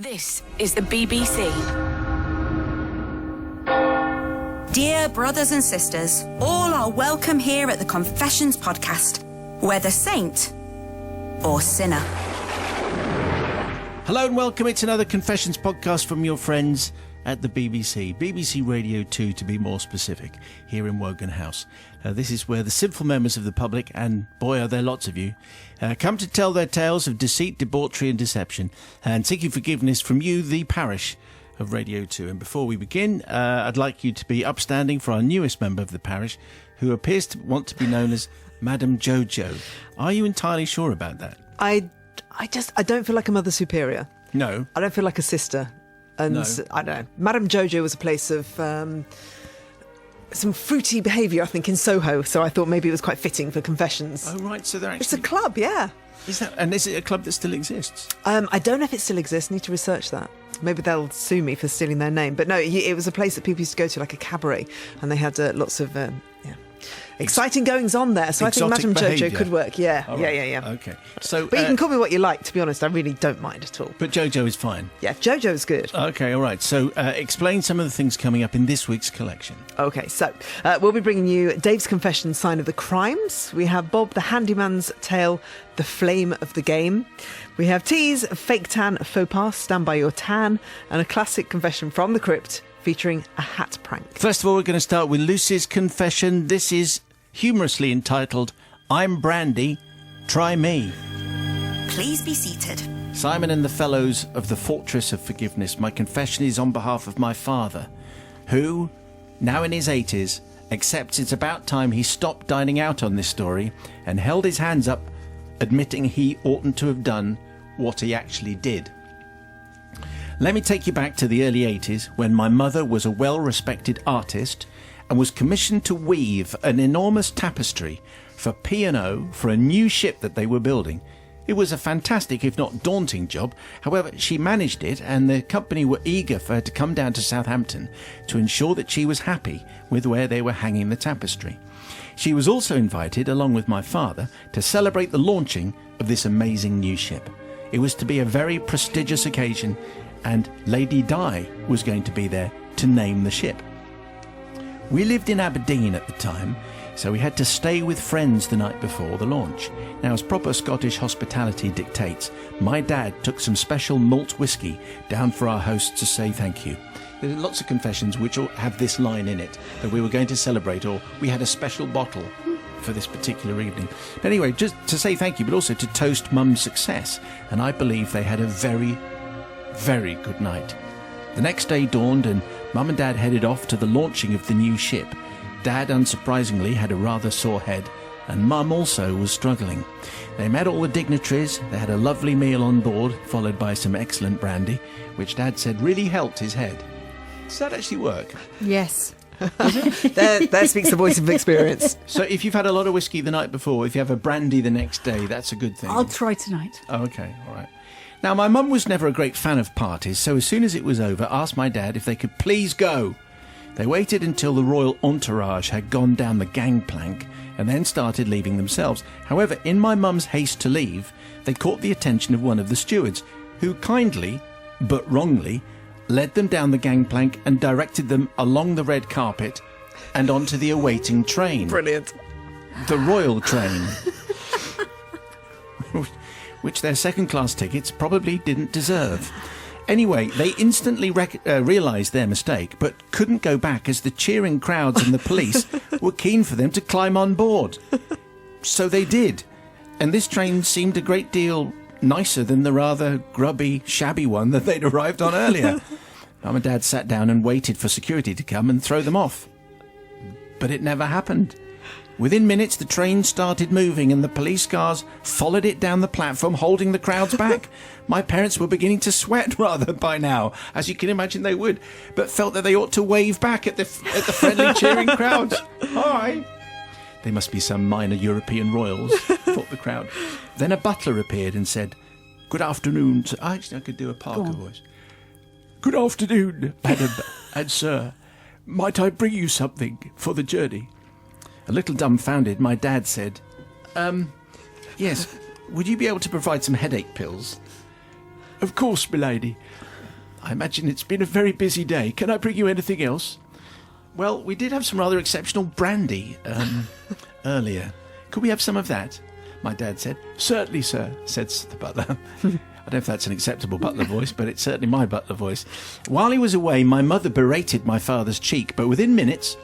This is the BBC. Dear brothers and sisters, all are welcome here at the Confessions podcast, whether saint or sinner. Hello and welcome. It's another Confessions podcast from your friends at the BBC. BBC Radio 2 to be more specific, here in Wogan House. This is where the sinful members of the public, and boy are there lots of you, come to tell their tales of deceit, debauchery and deception, and seeking forgiveness from you, the Parish of Radio 2. And before we begin, I'd like you to be upstanding for our newest member of the Parish, who appears to want to be known as Madam Jojo. Are you entirely sure about that? I don't feel like a mother superior. No. I don't feel like a sister. And No. I don't know. Madame Jojo was a place of some fruity behaviour, I think, in Soho. So I thought maybe it was quite fitting for Confessions. Oh, right. So they're actually... It's a club, yeah. Is it a club that still exists? I don't know if it still exists. Need to research that. Maybe they'll sue me for stealing their name. But no, it was a place that people used to go to, like a cabaret. And they had lots of... exciting goings on there, so I think Madame Jojo could work. Yeah. Okay. So, but you can call me what you like. To be honest, I really don't mind at all. But Jojo is fine. Yeah, Jojo's good. Okay, all right. So, explain some of the things coming up in this week's collection. Okay, so we'll be bringing you Dave's Confession, Sign of the Crimes. We have Bob the Handyman's tale, The Flame of the Game. We have T's Fake Tan Faux Pas, Stand By Your Tan, and a classic confession from the crypt featuring a hat prank. First of all, we're going to start with Lucy's confession. This is humorously entitled, I'm Brandy, Try Me. Please be seated. Simon and the fellows of the Fortress of Forgiveness, my confession is on behalf of my father, who, now in his 80s, accepts it's about time he stopped dining out on this story and held his hands up, admitting he oughtn't to have done what he actually did. Let me take you back to the early 80s when my mother was a well-respected artist and was commissioned to weave an enormous tapestry for P&O for a new ship that they were building. It was a fantastic, if not daunting job. However, she managed it and the company were eager for her to come down to Southampton to ensure that she was happy with where they were hanging the tapestry. She was also invited, along with my father, to celebrate the launching of this amazing new ship. It was to be a very prestigious occasion, and Lady Di was going to be there to name the ship. We lived in Aberdeen at the time, so we had to stay with friends the night before the launch. Now, as proper Scottish hospitality dictates, my dad took some special malt whiskey down for our hosts to say thank you. There are lots of confessions which all have this line in it, that we were going to celebrate, or we had a special bottle for this particular evening. But anyway, just to say thank you, but also to toast Mum's success. And I believe they had a very, very good night. The next day dawned and Mum and Dad headed off to the launching of the new ship. Dad, unsurprisingly, had a rather sore head, and Mum also was struggling. They met all the dignitaries, they had a lovely meal on board, followed by some excellent brandy, which Dad said really helped his head. Does that actually work? Yes. There speaks the voice of experience. So if you've had a lot of whiskey the night before, if you have a brandy the next day, that's a good thing. I'll try tonight. Oh, okay, all right. Now, my mum was never a great fan of parties, so as soon as it was over, asked my dad if they could please go. They waited until the royal entourage had gone down the gangplank and then started leaving themselves. However, in my mum's haste to leave, they caught the attention of one of the stewards, who kindly, but wrongly, led them down the gangplank and directed them along the red carpet and onto the awaiting train. Brilliant. The royal train. Which their second-class tickets probably didn't deserve. Anyway, they instantly realised their mistake, but couldn't go back as the cheering crowds and the police were keen for them to climb on board. So they did, and this train seemed a great deal nicer than the rather grubby, shabby one that they'd arrived on earlier. Mum and Dad sat down and waited for security to come and throw them off. But it never happened. Within minutes, the train started moving and the police cars followed it down the platform, holding the crowds back. My parents were beginning to sweat rather by now, as you can imagine they would, but felt that they ought to wave back at the friendly cheering crowds. Hi! They must be some minor European royals, thought the crowd. Then a butler appeared and said, "Good afternoon." Actually, I could do a Parker voice. "Good afternoon, madam and sir. Might I bring you something for the journey?" A little dumbfounded, my dad said, Yes, would you be able to provide some headache pills?" Of course, milady. I imagine it's been a very busy day. Can I bring you anything else? Well, we did have some rather exceptional brandy earlier. Could we have some of that? My dad said. Certainly, sir, said the butler. I don't know if that's an acceptable butler voice, but it's certainly my butler voice. While he was away, my mother berated my father's cheek, but within minutes,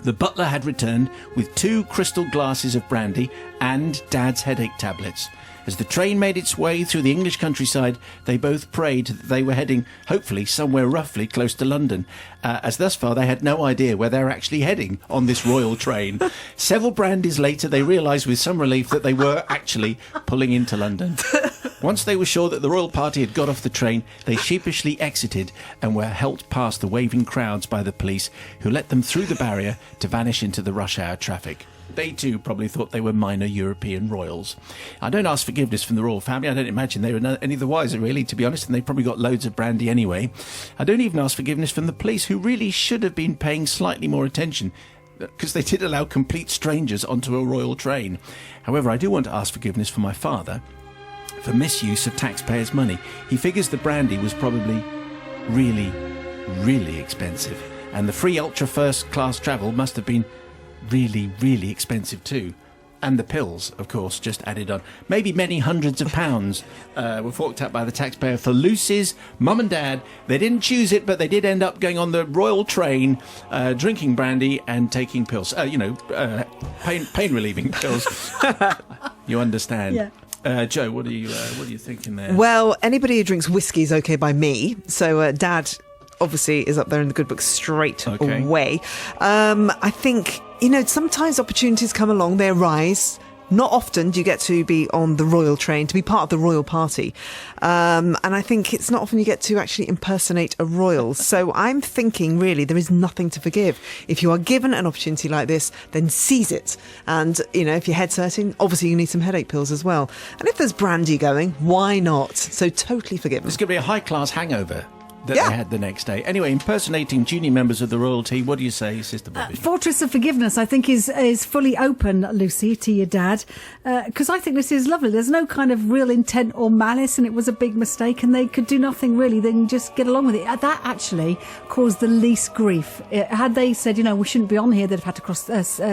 the butler had returned with 2 crystal glasses of brandy and Dad's headache tablets. As the train made its way through the English countryside, they both prayed that they were heading, hopefully, somewhere roughly close to London, as thus far they had no idea where they were actually heading on this royal train. Several brandies later, they realised with some relief that they were actually pulling into London. Once they were sure that the royal party had got off the train, they sheepishly exited and were helped past the waving crowds by the police, who let them through the barrier to vanish into the rush hour traffic. They too probably thought they were minor European royals. I don't ask forgiveness from the royal family. I don't imagine they were any the wiser, really, to be honest, and they probably got loads of brandy anyway. I don't even ask forgiveness from the police, who really should have been paying slightly more attention, because they did allow complete strangers onto a royal train. However, I do want to ask forgiveness for my father for misuse of taxpayers' money. He figures the brandy was probably really, really expensive, and the free ultra first class travel must have been really, really expensive too. And the pills, of course, just added on. Maybe many hundreds of pounds were forked out by the taxpayer for Lucy's mum and dad. They didn't choose it, but they did end up going on the royal train, drinking brandy and taking pills. Pain-relieving pills. You understand. Yeah. Jo, what are you thinking there? Well, anybody who drinks whiskey is okay by me. So Dad obviously is up there in the good book straight away. I think, sometimes opportunities come along, they arise. Not often do you get to be on the royal train, to be part of the royal party. And I think it's not often you get to actually impersonate a royal. So I'm thinking, really, there is nothing to forgive. If you are given an opportunity like this, then seize it. And, if your head's hurting, obviously you need some headache pills as well. And if there's brandy going, why not? So totally forgive them. It's going to be a high-class hangover that they had the next day. Anyway, impersonating junior members of the royalty, what do you say, Sister Bobby? Fortress of Forgiveness, I think, is fully open, Lucy, to your dad, because I think this is lovely. There's no kind of real intent or malice, and it was a big mistake, and they could do nothing really than just get along with it. That actually caused the least grief. Had they said, we shouldn't be on here, they'd have had to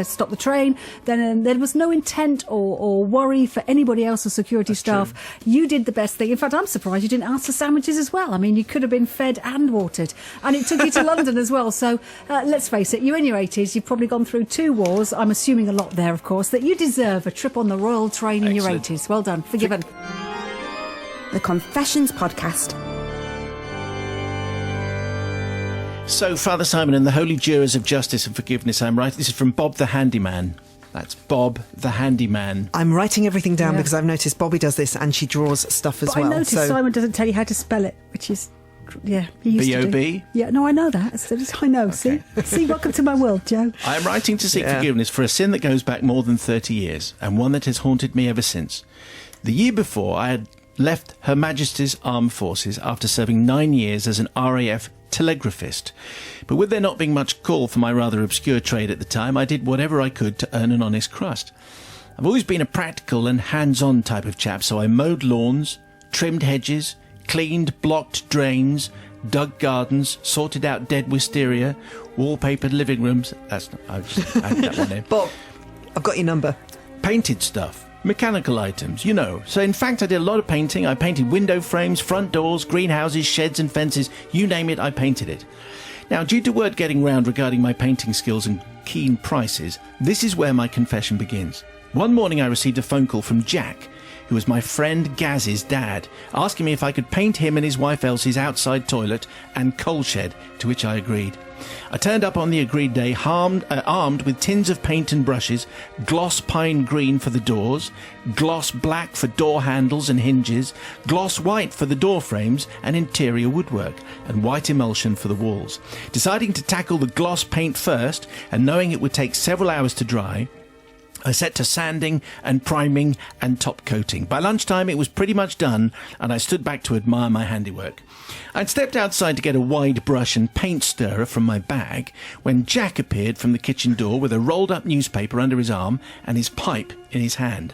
stop the train, then there was no intent or worry for anybody else or security staff. True. You did the best thing. In fact, I'm surprised you didn't ask for sandwiches as well. I mean, you could have been fed and watered, and it took you to London as well. So let's face it, you're in your 80s, you've probably gone through 2 wars, I'm assuming a lot there, of course, that you deserve a trip on the royal train in your 80s. Well done, forgiven. The Confessions Podcast. So, Father Simon and the Holy Jurors of Justice and Forgiveness, I'm right. This is from Bob the Handyman. That's Bob the Handyman. I'm writing everything down because I've noticed Bobby does this and she draws stuff as well. I noticed Simon doesn't tell you how to spell it, which is... Yeah, he used to do. B-O-B? Yeah, no, I know that. I know. Okay. See, welcome to my world, Joe. I am writing to seek forgiveness for a sin that goes back more than 30 years, and one that has haunted me ever since. The year before, I had left Her Majesty's Armed Forces after serving 9 years as an RAF telegraphist. But with there not being much call for my rather obscure trade at the time, I did whatever I could to earn an honest crust. I've always been a practical and hands-on type of chap, so I mowed lawns, trimmed hedges, cleaned blocked drains, dug gardens, sorted out dead wisteria, wallpapered living rooms. That's not... I just added that one in. Bob, I've got your number. Painted stuff. Mechanical items, So in fact, I did a lot of painting. I painted window frames, front doors, greenhouses, sheds and fences. You name it, I painted it. Now, due to word getting round regarding my painting skills and keen prices, this is where my confession begins. One morning I received a phone call from Jack, who was my friend Gaz's dad, asking me if I could paint him and his wife Elsie's outside toilet and coal shed, to which I agreed. I turned up on the agreed day armed with tins of paint and brushes, gloss pine green for the doors, gloss black for door handles and hinges, gloss white for the door frames and interior woodwork, and white emulsion for the walls. Deciding to tackle the gloss paint first, and knowing it would take several hours to dry, I set to sanding and priming and top coating. By lunchtime it was pretty much done, and I stood back to admire my handiwork. I'd stepped outside to get a wide brush and paint stirrer from my bag when Jack appeared from the kitchen door with a rolled up newspaper under his arm and his pipe in his hand.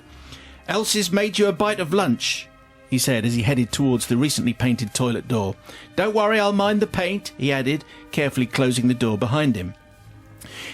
"Elsie's made you a bite of lunch," he said as he headed towards the recently painted toilet door. "Don't worry, I'll mind the paint," he added, carefully closing the door behind him.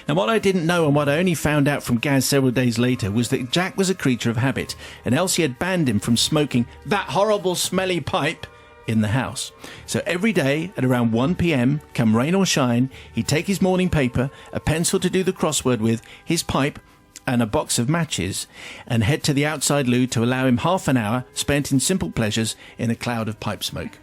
Now, what I didn't know and what I only found out from Gaz several days later was that Jack was a creature of habit, and Elsie had banned him from smoking that horrible smelly pipe in the house. So every day at around 1 p.m, come rain or shine, he'd take his morning paper, a pencil to do the crossword with, his pipe, and a box of matches, and head to the outside loo to allow him half an hour spent in simple pleasures in a cloud of pipe smoke.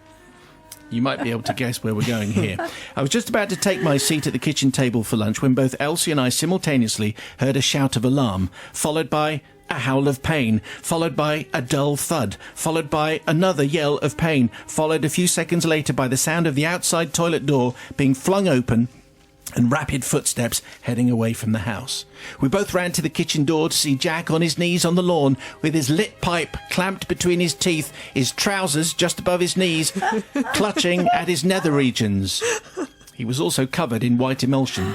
You might be able to guess where we're going here. I was just about to take my seat at the kitchen table for lunch when both Elsie and I simultaneously heard a shout of alarm, followed by a howl of pain, followed by a dull thud, followed by another yell of pain, followed a few seconds later by the sound of the outside toilet door being flung open and rapid footsteps heading away from the house. We both ran to the kitchen door to see Jack on his knees on the lawn with his lit pipe clamped between his teeth, his trousers just above his knees, clutching at his nether regions. He was also covered in white emulsion.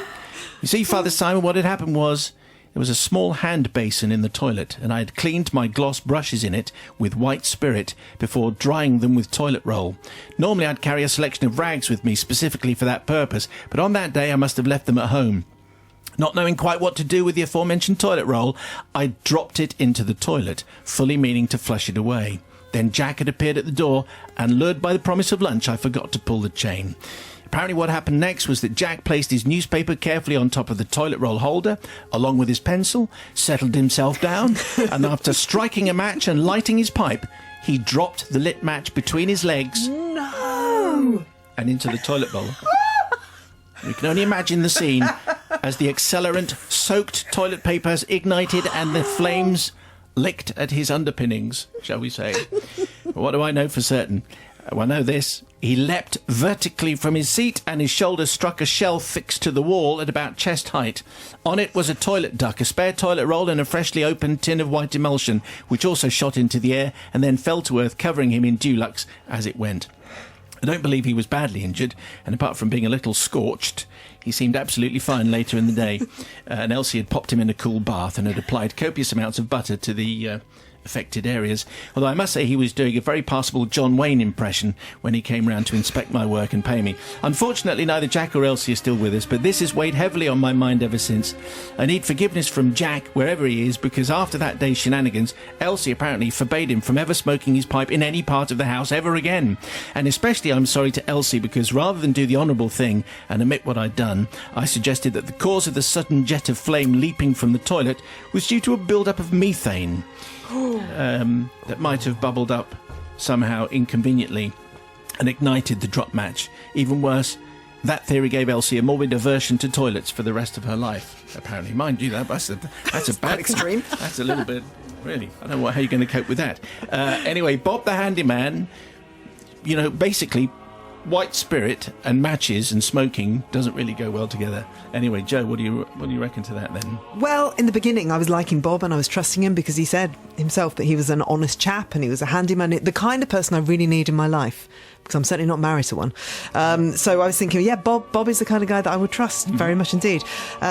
You see, Father Simon, what had happened was there was a small hand basin in the toilet, and I had cleaned my gloss brushes in it with white spirit before drying them with toilet roll. Normally I'd carry a selection of rags with me specifically for that purpose, but on that day I must have left them at home. Not knowing quite what to do with the aforementioned toilet roll, I dropped it into the toilet, fully meaning to flush it away. Then Jack had appeared at the door, and lured by the promise of lunch, I forgot to pull the chain. Apparently what happened next was that Jack placed his newspaper carefully on top of the toilet roll holder, along with his pencil, settled himself down, and after striking a match and lighting his pipe, he dropped the lit match between his legs. No! And into the toilet bowl. You can only imagine the scene as the accelerant-soaked toilet paper has ignited and the flames licked at his underpinnings, shall we say. But what do I know for certain? Well, I know this. He leapt vertically from his seat and his shoulders struck a shelf fixed to the wall at about chest height. On it was a toilet duck, a spare toilet roll and a freshly opened tin of white emulsion, which also shot into the air and then fell to earth, covering him in dewlux as it went. I don't believe he was badly injured, and apart from being a little scorched, he seemed absolutely fine later in the day. And Elsie had popped him in a cool bath and had applied copious amounts of butter to the affected areas, although I must say he was doing a very passable John Wayne impression when he came round to inspect my work and pay me. Unfortunately, neither Jack or Elsie are still with us, but this has weighed heavily on my mind ever since. I need forgiveness from Jack, wherever he is, because after that day's shenanigans, Elsie apparently forbade him from ever smoking his pipe in any part of the house ever again. And especially I'm sorry to Elsie, because rather than do the honourable thing and admit what I'd done, I suggested that the cause of the sudden jet of flame leaping from the toilet was due to a build-up of methane. That might have bubbled up somehow inconveniently and ignited the drop match. Even worse, that theory gave Elsie a morbid aversion to toilets for the rest of her life. Apparently, mind you, that's a bad extreme. That's a little bit, really. I don't know how you're going to cope with that. Anyway, Bob the handyman, basically, white spirit and matches and smoking doesn't really go well together. Anyway, Joe, what do you reckon to that then? Well, in the beginning, I was liking Bob and I was trusting him because he said himself that he was an honest chap and he was a handyman, the kind of person I really need in my life, because I'm certainly not married to one. So I was thinking, yeah, Bob is the kind of guy that I would trust, very much indeed.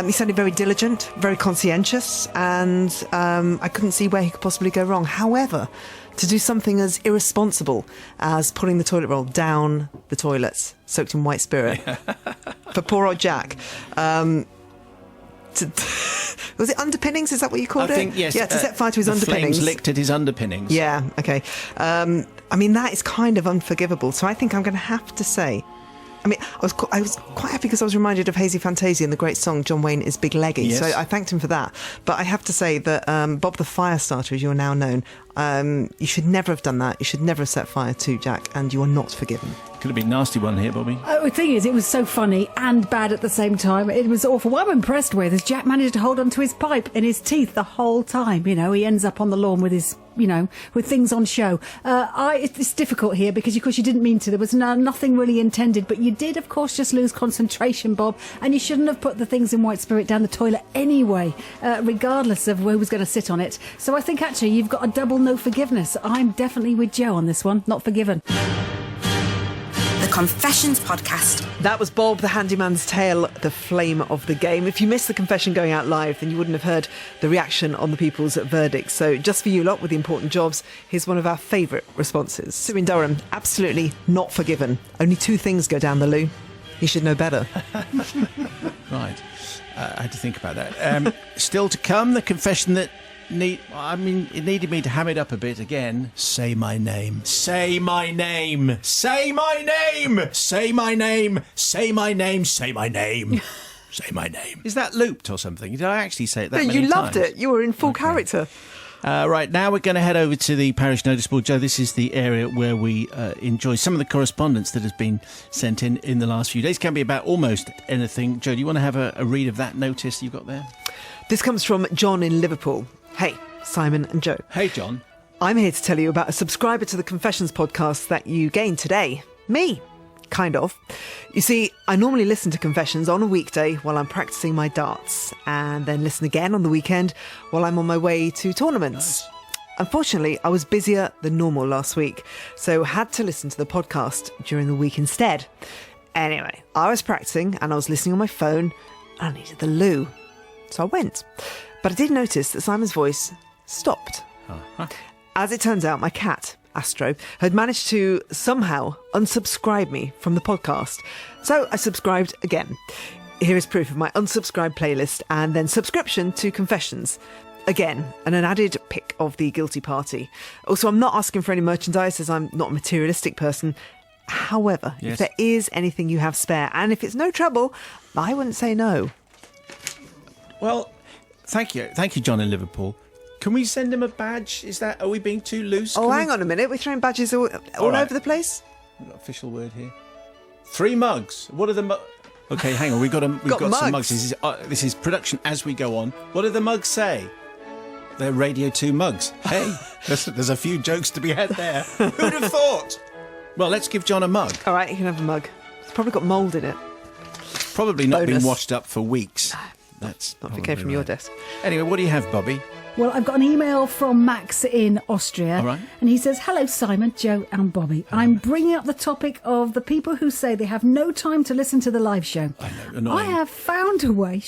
He sounded very diligent, very conscientious, and I couldn't see where he could possibly go wrong. However, to do something as irresponsible as putting the toilet roll down the toilets, soaked in white spirit, for poor old Jack. Was it underpinnings? Is that what you called it? I think, yes. Yeah, to set fire to his underpinnings. Flames licked at his underpinnings. Yeah, okay. That is kind of unforgivable. So I think I'm going to have to say, I was quite happy because I was reminded of Hazy Fantasia and the great song John Wayne is Big Leggy. Yes. So I thanked him for that. But I have to say that Bob the Firestarter, as you're now known, you should never have done that. You should never have set fire to Jack, and you are not forgiven. Could have been a nasty one here, Bobby. The thing is, it was so funny and bad at the same time. It was awful. What I'm impressed with is Jack managed to hold onto his pipe in his teeth the whole time. He ends up on the lawn with his, with things on show. It's difficult here because, of course, you didn't mean to. There was nothing really intended, but you did, of course, just lose concentration, Bob, and you shouldn't have put the things in white spirit down the toilet anyway, regardless of who was going to sit on it. So I think, actually, you've got a double no forgiveness. I'm definitely with Joe on this one. Not forgiven. The Confessions podcast. That was Bob the Handyman's Tale, the flame of the game. If you missed the confession going out live, then you wouldn't have heard the reaction on the people's verdict. So just for you lot with the important jobs, here's one of our favourite responses. Sue in Durham, absolutely not forgiven. Only 2 things go down the loo. He should know better. Right. I had to think about that. Still to come, the confession that it needed me to ham it up a bit again. Say my name. Say my name. Say my name. Say my name. Say my name. Say my name. Say my name. Is that looped or something? Did I actually say it that many times? You loved it. You were in full character. Right, now we're going to head over to the Parish Notice Board. Joe, this is the area where we enjoy some of the correspondence that has been sent in the last few days. Can be about almost anything. Joe, do you want to have a read of that notice you've got there? This comes from John in Liverpool. Hey, Simon and Joe. Hey, John. I'm here to tell you about a subscriber to the Confessions podcast that you gained today. Me. Kind of. You see, I normally listen to Confessions on a weekday while I'm practicing my darts, and then listen again on the weekend while I'm on my way to tournaments. Nice. Unfortunately, I was busier than normal last week, so had to listen to the podcast during the week instead. Anyway, I was practicing and I was listening on my phone, and I needed the loo. So I went. But I did notice that Simon's voice stopped. Uh-huh. As it turns out, my cat, Astro, had managed to somehow unsubscribe me from the podcast. So I subscribed again. Here is proof of my unsubscribed playlist and then subscription to Confessions. Again, and an added pic of the guilty party. Also, I'm not asking for any merchandise as I'm not a materialistic person. However, yes, if there is anything you have spare, and if it's no trouble, I wouldn't say no. Well, thank you, John in Liverpool. Can we send him a badge? Are we being too loose? Hang on a minute. We're throwing badges all right, over the place. We've got an official word here. 3 mugs. What are the mugs? Okay, hang on. We've got some mugs. This is production as we go on. What do the mugs say? They're Radio 2 mugs. Hey, there's a few jokes to be had there. Who'd have thought? Well, let's give John a mug. All right, you can have a mug. It's probably got mould in it. It's probably not been washed up for weeks. That's not if it came from your desk. Anyway, what do you have, Bobby? Well, I've got an email from Max in Austria. All right. And he says, hello, Simon, Joe and Bobby. I'm bringing up the topic of the people who say they have no time to listen to the live show. I know, annoying. I have found a way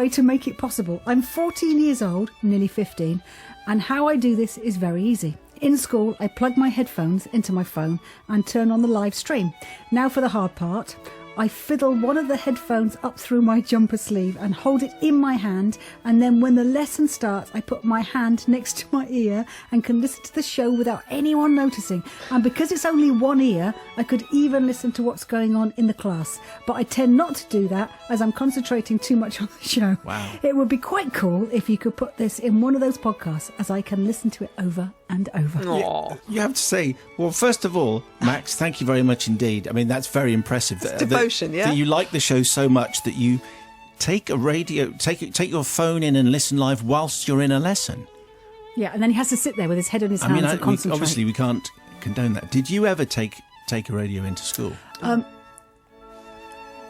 to make it possible. I'm 14 years old, nearly 15, and how I do this is very easy. In school, I plug my headphones into my phone and turn on the live stream. Now for the hard part. I fiddle one of the headphones up through my jumper sleeve and hold it in my hand, and then when the lesson starts I put my hand next to my ear and can listen to the show without anyone noticing. And because it's only one ear, I could even listen to what's going on in the class. But I tend not to do that as I'm concentrating too much on the show. Wow. It would be quite cool if you could put this in one of those podcasts, as I can listen to it over and over. You have to say, well, first of all, Max, thank you very much indeed. I mean, that's very impressive. Devotion, yeah. That you like the show so much that you take your phone in and listen live whilst you're in a lesson. Yeah, and then he has to sit there with his head on his hands and concentrate. Obviously, we can't condone that. Did you ever take a radio into school?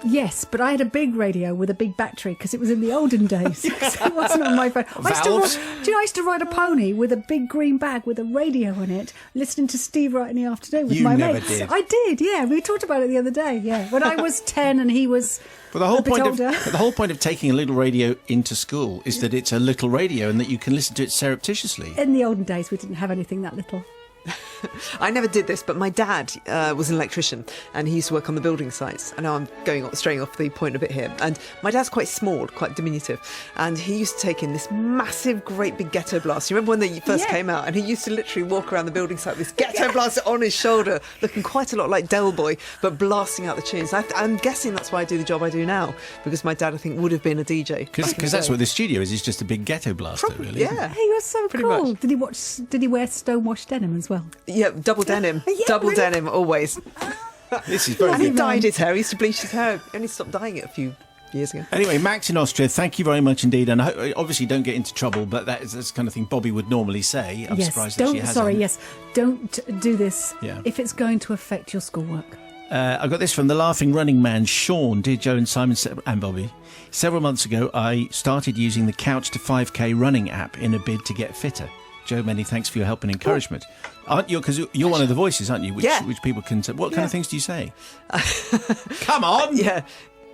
Yes, but I had a big radio with a big battery because it was in the olden days. So it wasn't on my phone. I used to ride a pony with a big green bag with a radio in it, listening to Steve Wright in the afternoon with my mates. Did. I did, yeah. We talked about it the other day, yeah. When I was 10 and he was the whole point of taking a little radio into school is that it's a little radio and that you can listen to it surreptitiously. In the olden days, we didn't have anything that little. I never did this, but my dad was an electrician and he used to work on the building sites. I know I'm straying off the point a bit here. And my dad's quite small, quite diminutive. And he used to take in this massive, great big ghetto blaster. You remember when they first came out? And he used to literally walk around the building site with this ghetto blaster on his shoulder, looking quite a lot like Del Boy, but blasting out the tunes. I'm guessing that's why I do the job I do now, because my dad, I think, would have been a DJ. Because that's what the studio is. It's just a big ghetto blaster, Probably, really. Yeah. He was so Pretty cool. much. Did he wear stonewashed denim as well? Yeah, double denim. Denim, always. This is very And he good. dyed his hair. He used to bleach his hair. He only stopped dyeing it a few years ago. Anyway, Max in Austria, thank you very much indeed. And obviously don't get into trouble, but that's the kind of thing Bobby would normally say. I'm surprised that she hasn't. Don't do this Yeah. if it's going to affect your schoolwork. I got this from the Laughing Running Man, Sean. Dear Joe and Simon and Bobby, several months ago I started using the Couch to 5K running app in a bid to get fitter. Joe, many thanks for your help and encouragement. Aren't you? Because you're one of the voices, aren't you? Which people can say. What kind of things do you say? Come on! Yeah.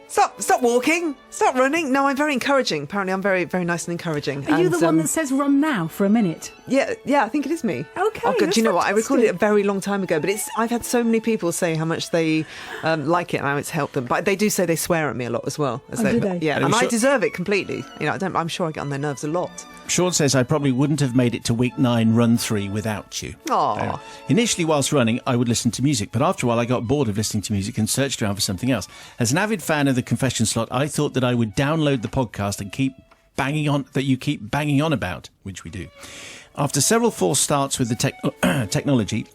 Stop walking. Stop running. No, I'm very encouraging. Apparently, I'm very, very nice and encouraging. Are you the one that says run now for a minute? Yeah, I think it is me. Okay. Oh, God, do you know what? I recorded it a fantastic. very long time ago, but I've had so many people say how much they like it and how it's helped them. But they do say they swear at me a lot as well. Do they? Yeah, And and I sure- deserve it completely. I'm sure I get on their nerves a lot. Sean says, I probably wouldn't have made it to week 9, run 3 without you. Aw. Initially, whilst running, I would listen to music, but after a while I got bored of listening to music and searched around for something else. As an avid fan of the Confession Slot, I thought that I would download the podcast and keep banging on about, which we do. After several false starts with the technology,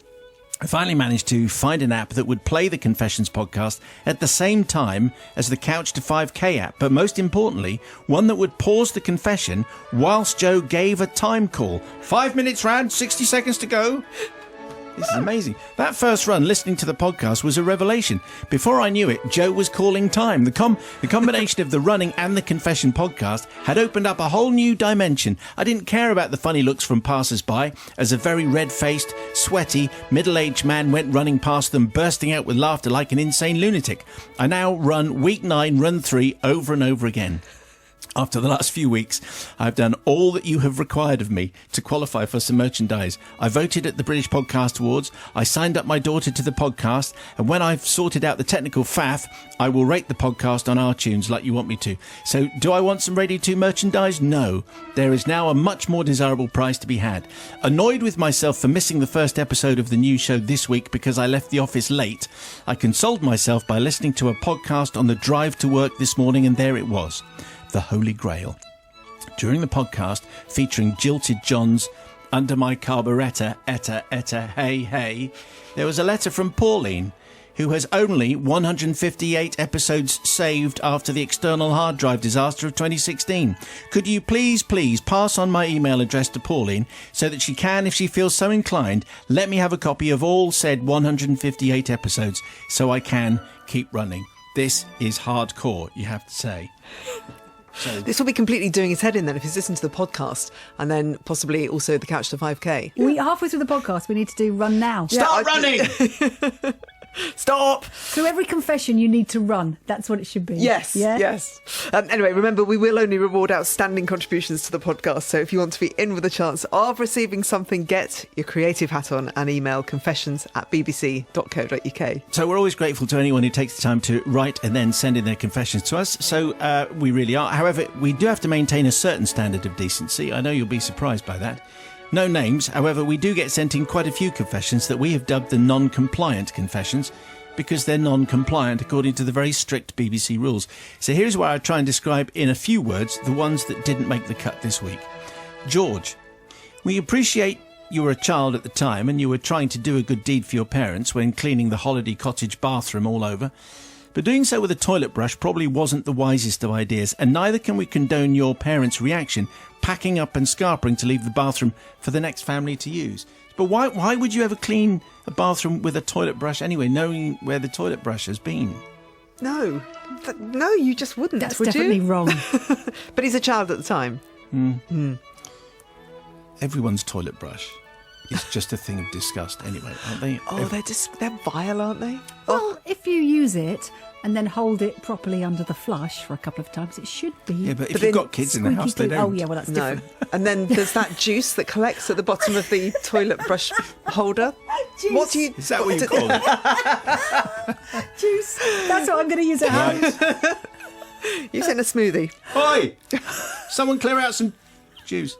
I finally managed to find an app that would play the Confessions podcast at the same time as the Couch to 5K app, but most importantly, one that would pause the confession whilst Joe gave a time call. 5 minutes round, 60 seconds to go. This is amazing. That first run, listening to the podcast, was a revelation. Before I knew it, Joe was calling time. The combination of the running and the confession podcast had opened up a whole new dimension. I didn't care about the funny looks from passers-by as a very red-faced, sweaty, middle-aged man went running past them, bursting out with laughter like an insane lunatic. I now run week 9, run 3 over and over again. After the last few weeks, I've done all that you have required of me to qualify for some merchandise. I voted at the British Podcast Awards, I signed up my daughter to the podcast, and when I've sorted out the technical faff, I will rate the podcast on iTunes like you want me to. So, do I want some Radio 2 merchandise? No. There is now a much more desirable price to be had. Annoyed with myself for missing the first episode of the new show this week because I left the office late, I consoled myself by listening to a podcast on the drive to work this morning, and there it was. The Holy Grail. During the podcast, featuring Jilted John's Under My Carburettor, etta, hey, there was a letter from Pauline, who has only 158 episodes saved after the external hard drive disaster of 2016. Could you please pass on my email address to Pauline so that she can, if she feels so inclined, let me have a copy of all said 158 episodes so I can keep running. This is hardcore, you have to say. So, This will be completely doing his head in then if he's listened to the podcast and then possibly also the Couch to 5K. We halfway through the podcast, we need to do run now. start running! Stop! So every confession you need to run. That's what it should be. Yes, Yeah? yes. Anyway, remember, we will only reward outstanding contributions to the podcast. So if you want to be in with a chance of receiving something, get your creative hat on and email confessions@bbc.co.uk. So we're always grateful to anyone who takes the time to write and then send in their confessions to us. So we really are. However, we do have to maintain a certain standard of decency. I know you'll be surprised by that. No names. However, we do get sent in quite a few confessions that we have dubbed the non-compliant confessions because they're non-compliant according to the very strict BBC rules. So here's where I try and describe in a few words the ones that didn't make the cut this week. George, we appreciate you were a child at the time and you were trying to do a good deed for your parents when cleaning the holiday cottage bathroom all over. But doing so with a toilet brush probably wasn't the wisest of ideas, and neither can we condone your parents' reaction, packing up and scarpering to leave the bathroom for the next family to use. But why would you ever clean a bathroom with a toilet brush anyway, knowing where the toilet brush has been? No, you just wouldn't, That's would definitely you? wrong. But he's a child at the time. Everyone's toilet brush is just a thing of disgust anyway, aren't they? Oh, they're vile, aren't they? Well, if you use it and then hold it properly under the flush for a couple of times, it should be. Yeah, but if But you've then got kids in the house, they clean. don't. Oh, yeah, well, that's No. different. And then there's that juice that collects at the bottom of the toilet brush holder. Juice. What do you... Is that what you call it? Juice. That's what I'm going to use at home. Right. You've sent a smoothie. Oi! Someone clear out some juice.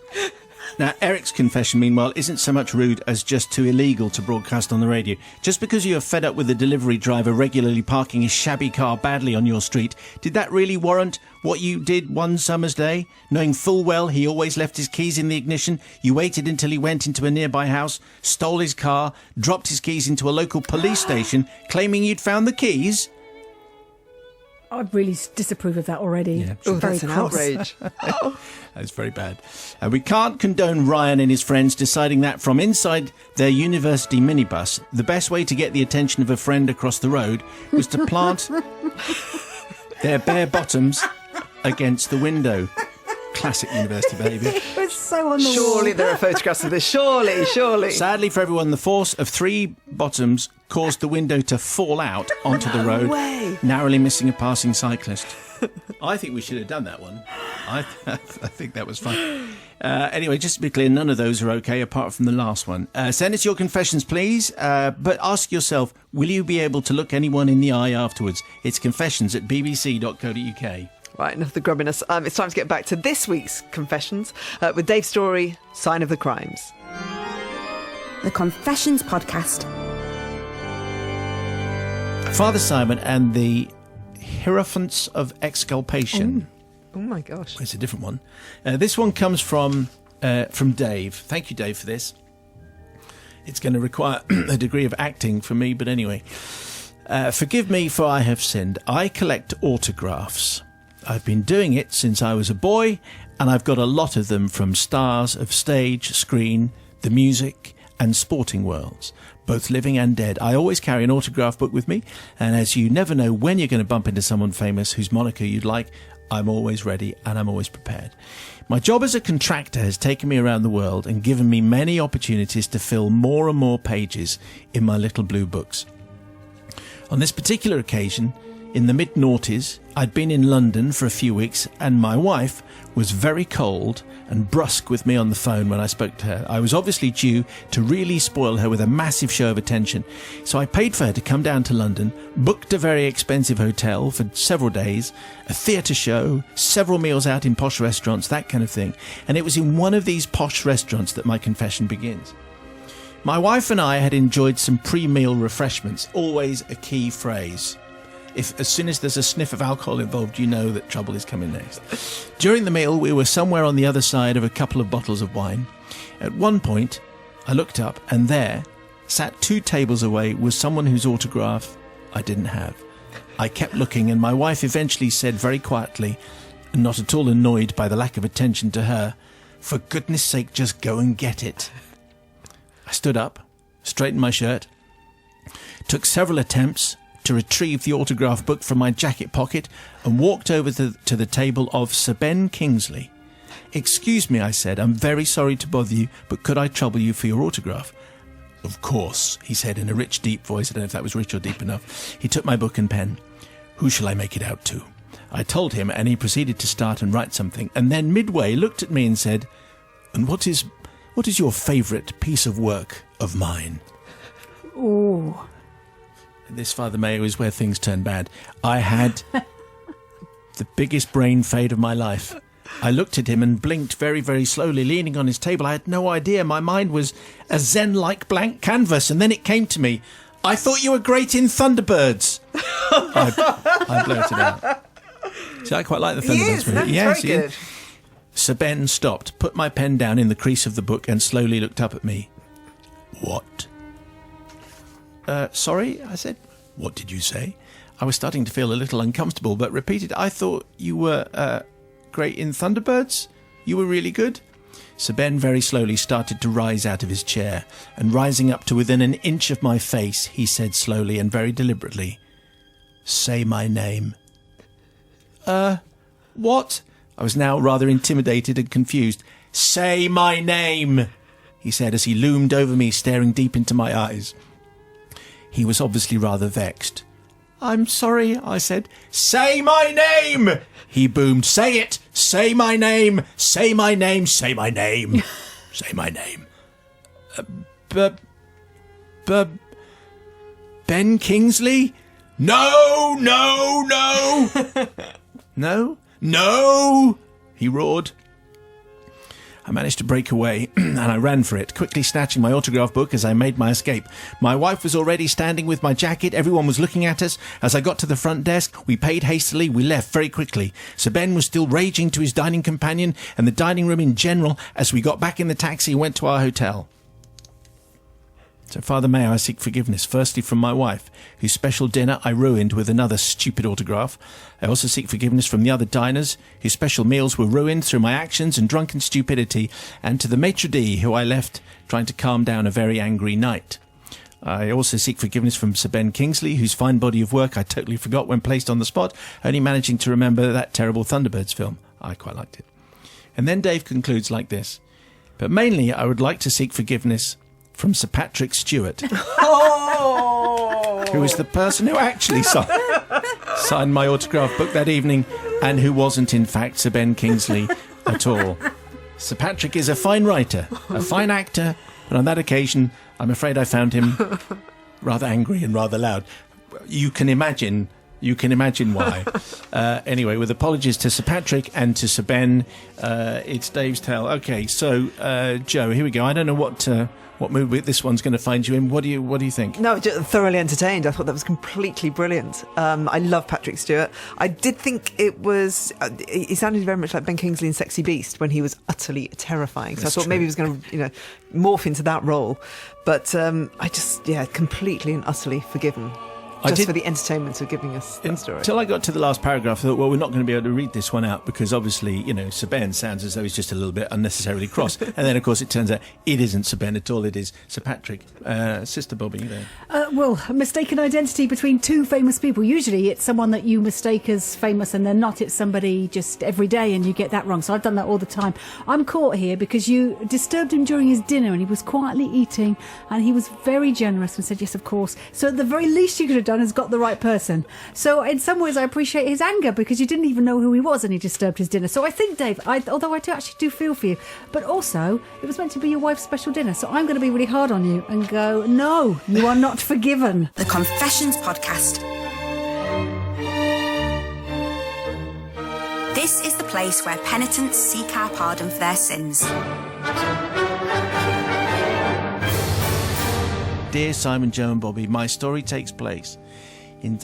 Now, Eric's confession, meanwhile, isn't so much rude as just too illegal to broadcast on the radio. Just because you're fed up with the delivery driver regularly parking his shabby car badly on your street, did that really warrant what you did one summer's day? Knowing full well he always left his keys in the ignition, you waited until he went into a nearby house, stole his car, dropped his keys into a local police station, claiming you'd found the keys? I really disapprove of that already. Yeah, It's Oh, very that's an cross. outrage. That's very bad. We can't condone Ryan and his friends deciding that from inside their university minibus, the best way to get the attention of a friend across the road was to plant their bare bottoms against the window. Classic university behaviour. It was so on the wall. Surely there are photographs of this. Surely. Sadly for everyone, the force of 3 bottoms caused the window to fall out onto the road, way. narrowly missing a passing cyclist. I think we should have done that one. I think that was fun. Anyway, just to be clear, none of those are okay, apart from the last one. Send us your confessions, please, but ask yourself, will you be able to look anyone in the eye afterwards? It's confessions@bbc.co.uk. Right, enough of the grubbiness. It's time to get back to this week's confessions with Dave's story, Sign of the Crimes. The Confessions Podcast. Father Simon and the Hierophants of Exculpation. Oh my gosh. It's a different one. This one comes from Dave. Thank you, Dave, for this. It's going to require a degree of acting from me, but anyway. Forgive me, for I have sinned. I collect autographs. I've been doing it since I was a boy, and I've got a lot of them from stars of stage, screen, the music, and sporting worlds, both living and dead. I always carry an autograph book with me, and as you never know when you're going to bump into someone famous whose moniker you'd like, I'm always ready and I'm always prepared. My job as a contractor has taken me around the world and given me many opportunities to fill more and more pages in my little blue books. On this particular occasion, in the mid-noughties, I'd been in London for a few weeks, and my wife was very cold and brusque with me on the phone when I spoke to her. I was obviously due to really spoil her with a massive show of attention, so I paid for her to come down to London, booked a very expensive hotel for several days, a theatre show, several meals out in posh restaurants, that kind of thing. And it was in one of these posh restaurants that my confession begins. My wife and I had enjoyed some pre-meal refreshments, always a key phrase. As soon as there's a sniff of alcohol involved, you know that trouble is coming next. During the meal, we were somewhere on the other side of a couple of bottles of wine. At one point, I looked up, and there, sat 2 tables away, was someone whose autograph I didn't have. I kept looking, and my wife eventually said very quietly, and not at all annoyed by the lack of attention to her, "For goodness sake, just go and get it." I stood up, straightened my shirt, took several attempts to retrieve the autograph book from my jacket pocket, and walked over to the table of Sir Ben Kingsley. "Excuse me," I said, "I'm very sorry to bother you, but could I trouble you for your autograph?" "Of course," he said in a rich, deep voice. I don't know if that was rich or deep enough. He took my book and pen. "Who shall I make it out to?" I told him, and he proceeded to start and write something, and then midway looked at me and said, "And what is your favourite piece of work of mine?" Oh. This, Father Mayo, is where things turn bad. I had the biggest brain fade of my life. I looked at him and blinked very, very slowly, leaning on his table. I had no idea. My mind was a Zen-like blank canvas, and then it came to me. "I thought you were great in Thunderbirds." I blurted out. See, I quite like the Thunderbirds movie. Yes, very good. Sir Ben stopped, put my pen down in the crease of the book, and slowly looked up at me. "What?" Sorry, I said. "What did you say?" I was starting to feel a little uncomfortable, but repeated, "I thought you were great in Thunderbirds. You were really good." Sir Ben very slowly started to rise out of his chair, and rising up to within an inch of my face, he said slowly and very deliberately, "Say my name." What?" I was now rather intimidated and confused. "Say my name," he said as he loomed over me, staring deep into my eyes. He was obviously rather vexed. "I'm sorry," I said. "Say my name!" he boomed. "Say it! Say my name! Say my name! Say my name! Say my name!" Ben Kingsley? "No, no, no!" "No? No!" he roared. I managed to break away, and I ran for it, quickly snatching my autograph book as I made my escape. My wife was already standing with my jacket. Everyone was looking at us. As I got to the front desk, we paid hastily. We left very quickly. Sir Ben was still raging to his dining companion and the dining room in general as we got back in the taxi and went to our hotel. So, Father Mayo, I seek forgiveness, firstly from my wife, whose special dinner I ruined with another stupid autograph. I also seek forgiveness from the other diners, whose special meals were ruined through my actions and drunken stupidity, and to the maitre d', who I left trying to calm down a very angry night. I also seek forgiveness from Sir Ben Kingsley, whose fine body of work I totally forgot when placed on the spot, only managing to remember that terrible Thunderbirds film. I quite liked it. And then Dave concludes like this. But mainly, I would like to seek forgiveness from Sir Patrick Stewart, who was the person who actually signed my autograph book that evening, and who wasn't, in fact, Sir Ben Kingsley at all. Sir Patrick is a fine writer, a fine actor, but on that occasion, I'm afraid I found him rather angry and rather loud. You can imagine why. Anyway, with apologies to Sir Patrick and to Sir Ben, it's Dave's tale. Okay, so Joe, here we go. I don't know what movie this one's going to find you in. What do you think? No, just thoroughly entertained. I thought that was completely brilliant. I love Patrick Stewart. I did think it was. He sounded very much like Ben Kingsley in Sexy Beast when he was utterly terrifying. So I thought maybe he was going to, morph into that role. But I just, completely and utterly forgiven. Just for the entertainment of giving us that story. Until I got to the last paragraph, I thought, well, we're not going to be able to read this one out because obviously, Sir Ben sounds as though he's just a little bit unnecessarily cross. And then, of course, it turns out it isn't Sir Ben at all. It is Sir Patrick. Sister Bobby, Well, a mistaken identity between two famous people. Usually it's someone that you mistake as famous and they're not. It's somebody just every day and you get that wrong. So I've done that all the time. I'm caught here because you disturbed him during his dinner and he was quietly eating and he was very generous and said, yes, of course. So at the very least you could have done is got the right person. So in some ways I appreciate his anger because you didn't even know who he was and he disturbed his dinner. So I think, Dave, although I do feel for you, but also it was meant to be your wife's special dinner. So I'm going to be really hard on you and go, no, you are not forgiven. The Confessions Podcast. This is the place where penitents seek our pardon for their sins. Dear Simon, Joe and Bobby, my story takes place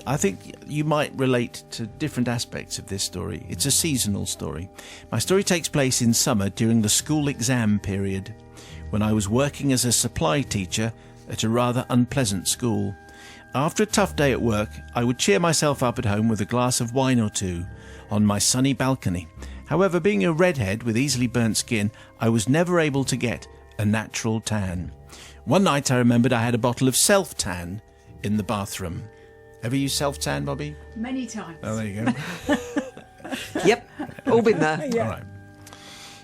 I think you might relate to different aspects of this story. It's a seasonal story. My story takes place in summer during the school exam period, when I was working as a supply teacher at a rather unpleasant school. After a tough day at work, I would cheer myself up at home with a glass of wine or two on my sunny balcony. However, being a redhead with easily burnt skin, I was never able to get a natural tan. One night I remembered I had a bottle of self-tan in the bathroom. Ever use self-tan, Bobby? Many times. Oh, there you go. Yep, all been there. Yeah. All right.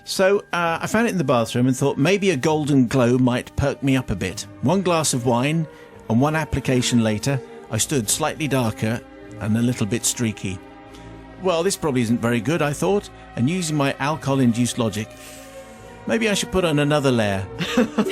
So I found it in the bathroom and thought maybe a golden glow might perk me up a bit. One glass of wine, and one application later, I stood slightly darker and a little bit streaky. Well, this probably isn't very good, I thought, and using my alcohol-induced logic, maybe I should put on another layer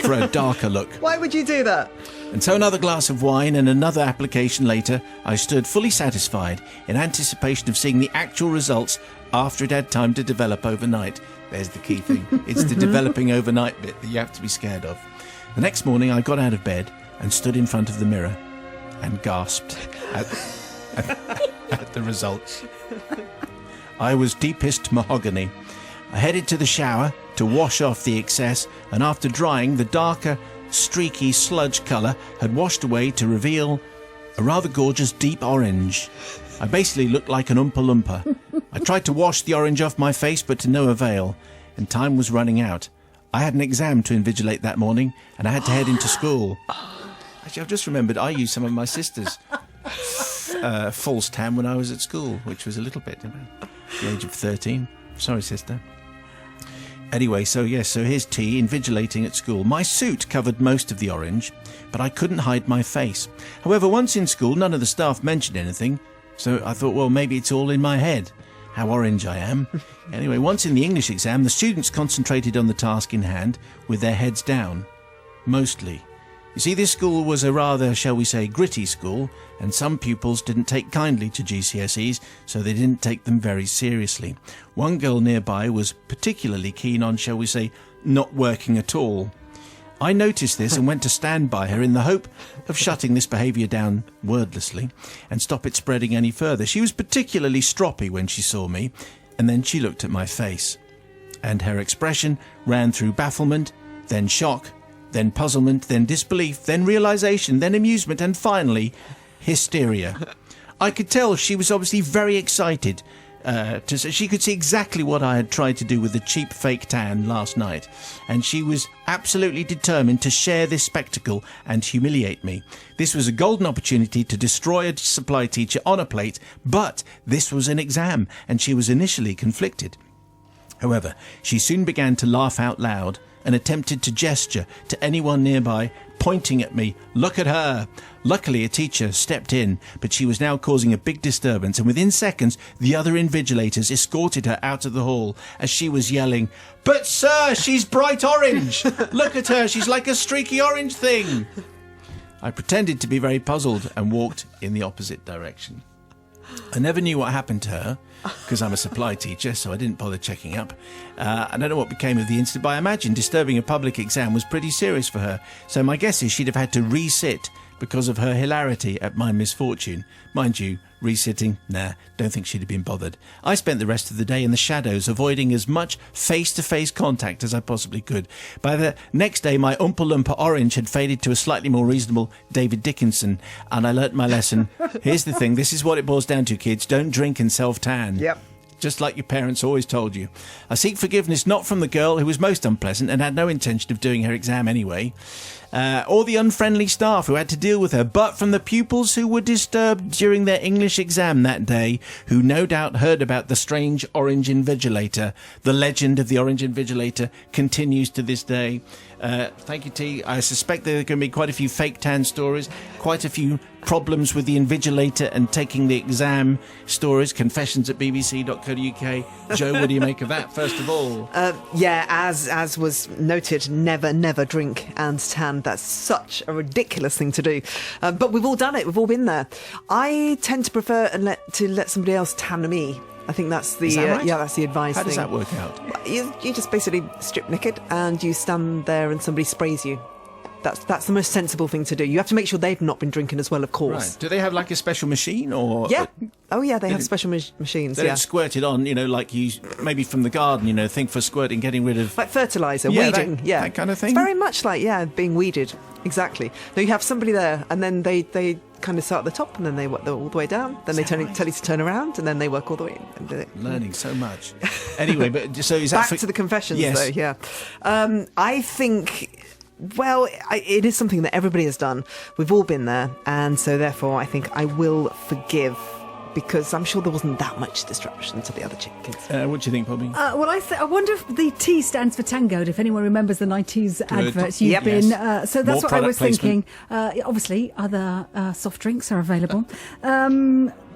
for a darker look. Why would you do that? And so another glass of wine and another application later, I stood fully satisfied in anticipation of seeing the actual results after it had time to develop overnight. There's the key thing. It's the developing overnight bit that you have to be scared of. The next morning I got out of bed and stood in front of the mirror and gasped at the results. I was deepest mahogany. I headed to the shower to wash off the excess, and after drying, the darker, streaky sludge colour had washed away to reveal a rather gorgeous deep orange. I basically looked like an Oompa Loompa. I tried to wash the orange off my face, but to no avail, and time was running out. I had an exam to invigilate that morning, and I had to head into school. Actually, I've just remembered I used some of my sister's false tan when I was at school, which was a little bit, the age of 13. Sorry, sister. Anyway, so here's tea, invigilating at school. My suit covered most of the orange, but I couldn't hide my face. However, once in school, none of the staff mentioned anything, so I thought, well, maybe it's all in my head, how orange I am. Anyway, once in the English exam, the students concentrated on the task in hand with their heads down. Mostly. You see, this school was a rather, shall we say, gritty school, and some pupils didn't take kindly to GCSEs, so they didn't take them very seriously. One girl nearby was particularly keen on, shall we say, not working at all. I noticed this and went to stand by her in the hope of shutting this behaviour down wordlessly and stop it spreading any further. She was particularly stroppy when she saw me, and then she looked at my face. And her expression ran through bafflement, then shock, then puzzlement, then disbelief, then realisation, then amusement, and finally, hysteria. I could tell she was obviously very excited. She could see exactly what I had tried to do with the cheap fake tan last night, and she was absolutely determined to share this spectacle and humiliate me. This was a golden opportunity to destroy a supply teacher on a plate, but this was an exam, and she was initially conflicted. However, she soon began to laugh out loud and attempted to gesture to anyone nearby, pointing at me. Look at her! Luckily, a teacher stepped in, but she was now causing a big disturbance, and within seconds, the other invigilators escorted her out of the hall as she was yelling, "But sir, she's bright orange! Look at her, she's like a streaky orange thing!" I pretended to be very puzzled and walked in the opposite direction. I never knew what happened to her, because I'm a supply teacher, so I didn't bother checking up. I don't know what became of the incident, but I imagine disturbing a public exam was pretty serious for her, so my guess is she'd have had to re-sit because of her hilarity at my misfortune. Mind you, resitting? Nah, don't think she'd have been bothered. I spent the rest of the day in the shadows, avoiding as much face-to-face contact as I possibly could. By the next day, my Oompa Loompa orange had faded to a slightly more reasonable David Dickinson, and I learnt my lesson. Here's the thing, this is what it boils down to, kids. Don't drink and self-tan. Yep. Just like your parents always told you. I seek forgiveness not from the girl who was most unpleasant and had no intention of doing her exam anyway, or the unfriendly staff who had to deal with her, but from the pupils who were disturbed during their English exam that day, who no doubt heard about the strange orange invigilator. The legend of the orange invigilator continues to this day. Thank you, T. I suspect there are going to be quite a few fake tan stories, quite a few problems with the invigilator and taking the exam stories. Confessions at bbc.co.uk. Joe, what do you make of that, first of all? Yeah, as was noted, never drink and tan. That's such a ridiculous thing to do. But we've all done it. We've all been there. I tend to prefer to let somebody else tan me. I think that's the Is that right? Yeah, that's the advice. How thing. does that work out? You just basically strip naked and you stand there and somebody sprays you. That's the most sensible thing to do. You have to make sure they've not been drinking as well, of course. Right. Do they have like a special machine or? Yeah. Oh yeah, they have special machines. They Yeah. don't squirt it on, like you maybe from the garden, thing for squirting, getting rid of. Like fertiliser, Yeah, weeding. that kind of thing? It's very much like being weeded. Exactly. Now you have somebody there, and then they kind of start at the top, and then they work all the way down. Then they tell you to turn around, and then they work all the way in. Learning so much. Anyway, but so is that Back to the confessions, Yes. though. Yeah. I think. Well, it is something that everybody has done. We've all been there, and so therefore I think I will forgive, because I'm sure there wasn't that much disruption to the other kids. What do you think, Bobby? Well, I wonder if the T stands for tangoed, if anyone remembers the 90s adverts you've Yep. been. Yes. So that's More what I was product thinking. Obviously, other soft drinks are available.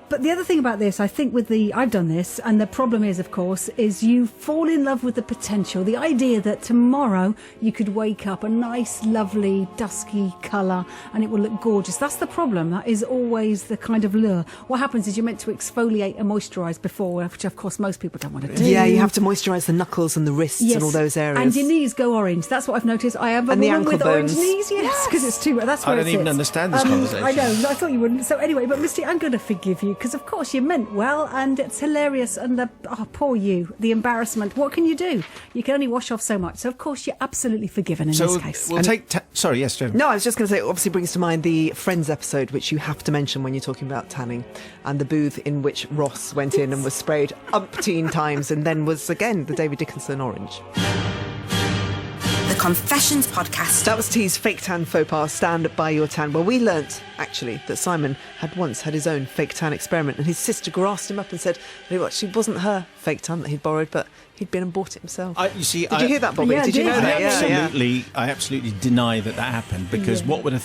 But the other thing about this, I think I've done this, and the problem is, of course, is you fall in love with the potential. The idea that tomorrow you could wake up a nice, lovely, dusky colour and it will look gorgeous. That's the problem. That is always the kind of lure. What happens is you're meant to exfoliate and moisturise before, which of course most people don't want to do. Yeah, you have to moisturise the knuckles and the wrists and all those areas. And your knees go orange. That's what I've noticed. I have a And the woman ankle with orange bones. knees, yes, because it's too. That's where I don't it even sits. understand this conversation. I know. I thought you wouldn't. So anyway, but Misty, I'm going to forgive you because, of course, you meant well, and it's hilarious. And poor you, the embarrassment. What can you do? You can only wash off so much. So of course, you're absolutely forgiven in this case. We'll take. Sorry, yes, Joe. No, I was just going to say, it obviously brings to mind the Friends episode, which you have to mention when you're talking about tanning, and the booth in which Ross went in and was sprayed umpteen times, and then was again the David Dickinson orange. The Confessions Podcast. That was T's fake tan faux pas, stand by your tan. Well, we learnt, actually, that Simon had once had his own fake tan experiment, and his sister grasped him up and said that it actually wasn't her fake tan that he'd borrowed, but he'd been and bought it himself. Did Did you hear that, Bobby? Yeah, I did you did. know that? I absolutely deny that happened, because what would a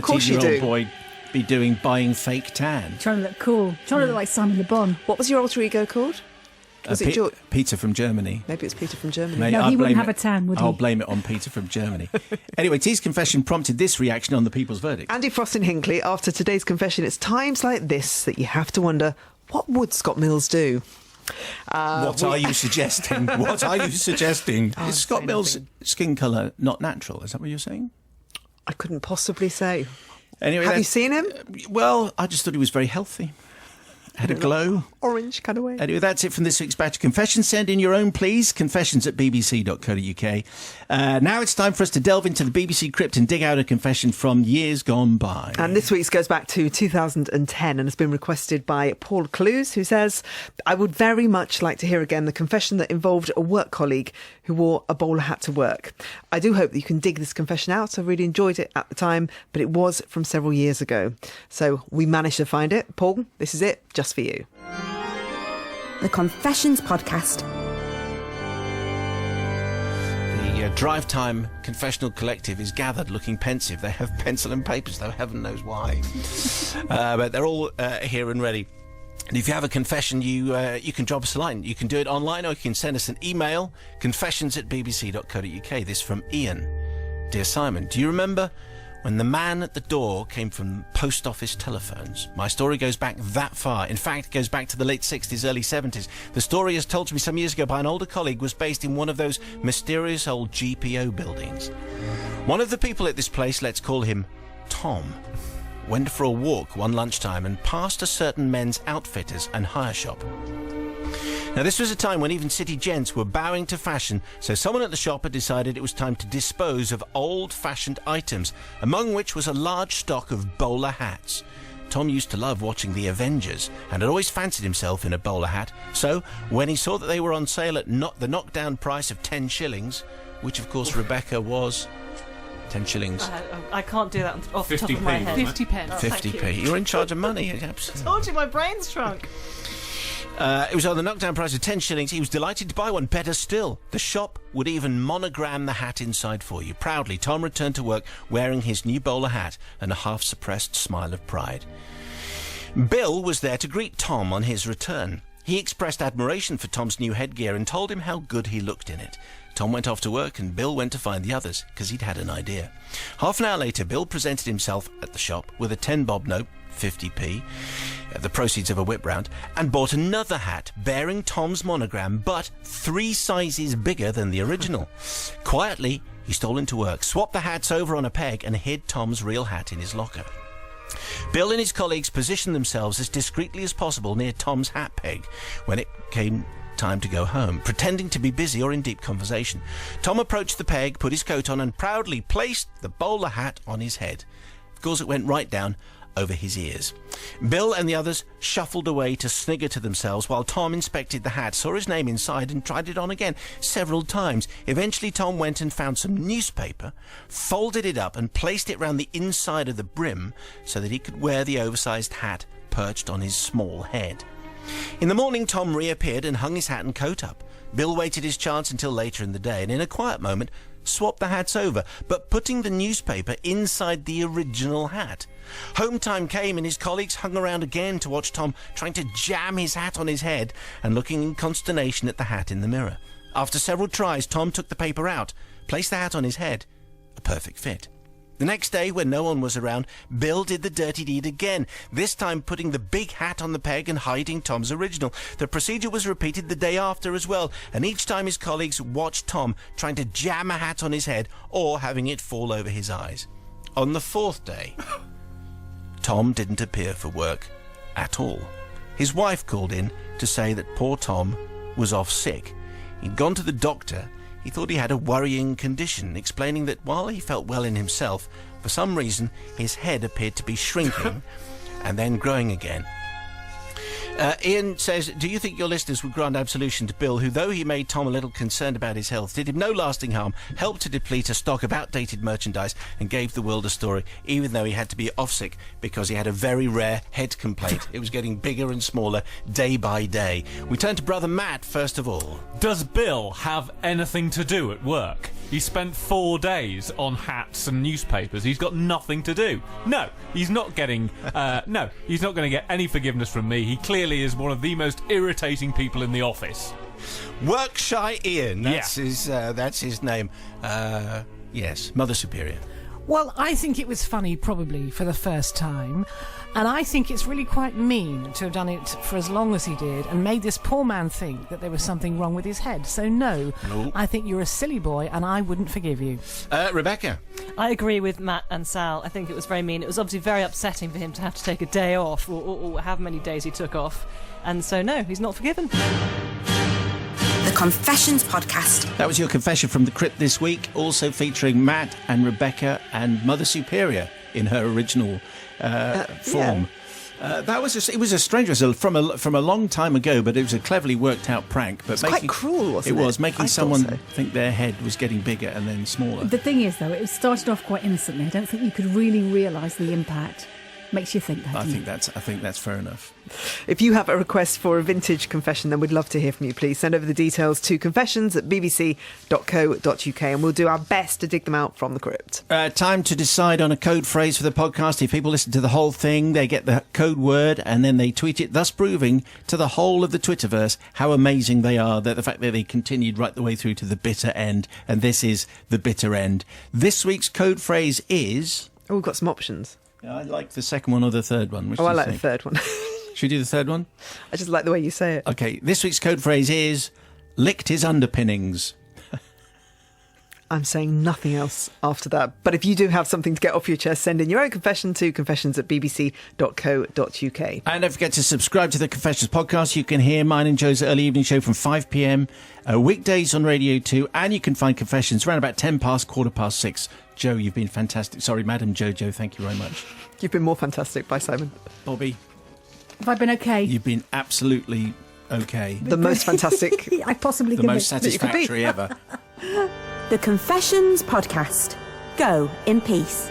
course you 13-year-old do. boy be doing buying fake tan? Trying to look cool. Trying to look like Simon Le Bon. What was your alter ego called? Was it George? Peter from Germany. Maybe it's Peter from Germany. Mate, No, I he wouldn't blame have a tan, would he? I'll blame it on Peter from Germany. Anyway, T's confession prompted this reaction on the people's verdict. Andy Frost in Hinckley, after today's confession, it's times like this that you have to wonder, what would Scott Mills do? What are you suggesting? What are you suggesting? Is Scott say Mills' nothing. skin colour not natural? Is that what you're saying? I couldn't possibly say. Anyway, Have you seen him? Well, I just thought he was very healthy. Had a glow. Orange kind of way. Anyway, that's it from this week's batch of confessions. Send in your own, please. Confessions at bbc.co.uk. Now it's time for us to delve into the BBC crypt and dig out a confession from years gone by. And this week's goes back to 2010 and has been requested by Paul Clues, who says, I would very much like to hear again the confession that involved a work colleague who wore a bowler hat to work. I do hope that you can dig this confession out. I really enjoyed it at the time, but it was from several years ago. So we managed to find it. Paul, this is it, just for you. The Confessions Podcast. The Drive Time Confessional Collective is gathered looking pensive. They have pencil and papers, though heaven knows why. But they're all here and ready. And if you have a confession, you can drop us a line. You can do it online, or you can send us an email, confessions@bbc.co.uk. This from Ian. Dear Simon, do you remember when the man at the door came from post office telephones? My story goes back that far. In fact, it goes back to the late 60s, early 70s. The story, as told to me some years ago by an older colleague, was based in one of those mysterious old GPO buildings. One of the people at this place, let's call him Tom, went for a walk one lunchtime and passed a certain men's outfitters and hire shop. Now, this was a time when even city gents were bowing to fashion, so someone at the shop had decided it was time to dispose of old-fashioned items, among which was a large stock of bowler hats. Tom used to love watching The Avengers and had always fancied himself in a bowler hat, so when he saw that they were on sale at the knockdown price of 10 shillings, which of course Rebecca was 10 shillings. I can't do that off the top of my head. 50 pence. 50p. You're in charge of money. Absolutely. I told you my brain's shrunk. It was on the knockdown price of 10 shillings. He was delighted to buy one. Better still, the shop would even monogram the hat inside for you. Proudly, Tom returned to work wearing his new bowler hat and a half-suppressed smile of pride. Bill was there to greet Tom on his return. He expressed admiration for Tom's new headgear and told him how good he looked in it. Tom went off to work and Bill went to find the others because he'd had an idea. Half an hour later, Bill presented himself at the shop with a 10-bob note, 50p, the proceeds of a whip round, and bought another hat bearing Tom's monogram, but 3 sizes bigger than the original. Quietly, he stole into work, swapped the hats over on a peg, and hid Tom's real hat in his locker. Bill and his colleagues positioned themselves as discreetly as possible near Tom's hat peg when it came time to go home, pretending to be busy or in deep conversation. Tom approached the peg, put his coat on, and proudly placed the bowler hat on his head. Of course, it went right down over his ears. Bill and the others shuffled away to snigger to themselves while Tom inspected the hat, saw his name inside and tried it on again several times. Eventually Tom went and found some newspaper, folded it up and placed it round the inside of the brim so that he could wear the oversized hat perched on his small head. In the morning, Tom reappeared and hung his hat and coat up. Bill waited his chance until later in the day and in a quiet moment swapped the hats over, but putting the newspaper inside the original hat. Home time came and his colleagues hung around again to watch Tom trying to jam his hat on his head and looking in consternation at the hat in the mirror. After several tries, Tom took the paper out, placed the hat on his head. A perfect fit. The next day, when no one was around, Bill did the dirty deed again, this time putting the big hat on the peg and hiding Tom's original. The procedure was repeated the day after as well, and each time his colleagues watched Tom trying to jam a hat on his head or having it fall over his eyes. On the 4th day, Tom didn't appear for work at all. His wife called in to say that poor Tom was off sick. He'd gone to the doctor. He thought he had a worrying condition, explaining that while he felt well in himself, for some reason his head appeared to be shrinking and then growing again. Ian says, do you think your listeners would grant absolution to Bill, who, though he made Tom a little concerned about his health, did him no lasting harm, helped to deplete a stock of outdated merchandise and gave the world a story, even though he had to be off sick because he had a very rare head complaint. It was getting bigger and smaller day by day. We turn to Brother Matt first of all. Does Bill have anything to do at work? He spent 4 days on hats and newspapers. He's got nothing to do. No, he's not getting... he's not going to get any forgiveness from me. He clearly is one of the most irritating people in the office. Work-shy Ian, that's his name. Yes, Mother Superior. Well, I think it was funny, probably, for the first time. And I think it's really quite mean to have done it for as long as he did and made this poor man think that there was something wrong with his head. So, no, I think you're a silly boy and I wouldn't forgive you. Rebecca? I agree with Matt and Sal. I think it was very mean. It was obviously very upsetting for him to have to take a day off, or however many days he took off. And so, no, he's not forgiven. The Confessions Podcast. That was your confession from the crypt this week, also featuring Matt and Rebecca and Mother Superior in her original form. That was it was a strange one from a long time ago, but it was a cleverly worked out prank. But it's quite cruel, wasn't it? It was making someone think their head was getting bigger and then smaller. The thing is, though, it started off quite innocently. I don't think you could really realise the impact Makes you think, though, I doesn't think that's fair enough. If you have a request for a vintage confession, then we'd love to hear from you. Please send over the details to confessions@bbc.co.uk and we'll do our best to dig them out from the crypt. Time to decide on a code phrase for the podcast. If people listen to the whole thing, they get the code word and then they tweet it, thus proving to the whole of the Twitterverse how amazing they are, that the fact that they continued right the way through to the bitter end. And this is the bitter end. This week's code phrase is... Oh, we've got some options. I like the second one or the third one. Which do I you like think? the third one. Should we do the third one? I just like the way you say it. Okay, this week's code phrase is licked his underpinnings. I'm saying nothing else after that. But if you do have something to get off your chest, send in your own confession to confessions@bbc.co.uk. And don't forget to subscribe to the Confessions podcast. You can hear mine and Joe's early evening show from 5 p.m. Weekdays on Radio 2. And you can find Confessions around about 10 past, 6:15. Joe, you've been fantastic. Sorry, Madam Jojo, thank you very much. You've been more fantastic. Bye, Simon. Bobby, Have I been okay? you've been absolutely okay. The most fantastic. I possibly The can most be. satisfactory ever. The Confessions Podcast. Go in peace.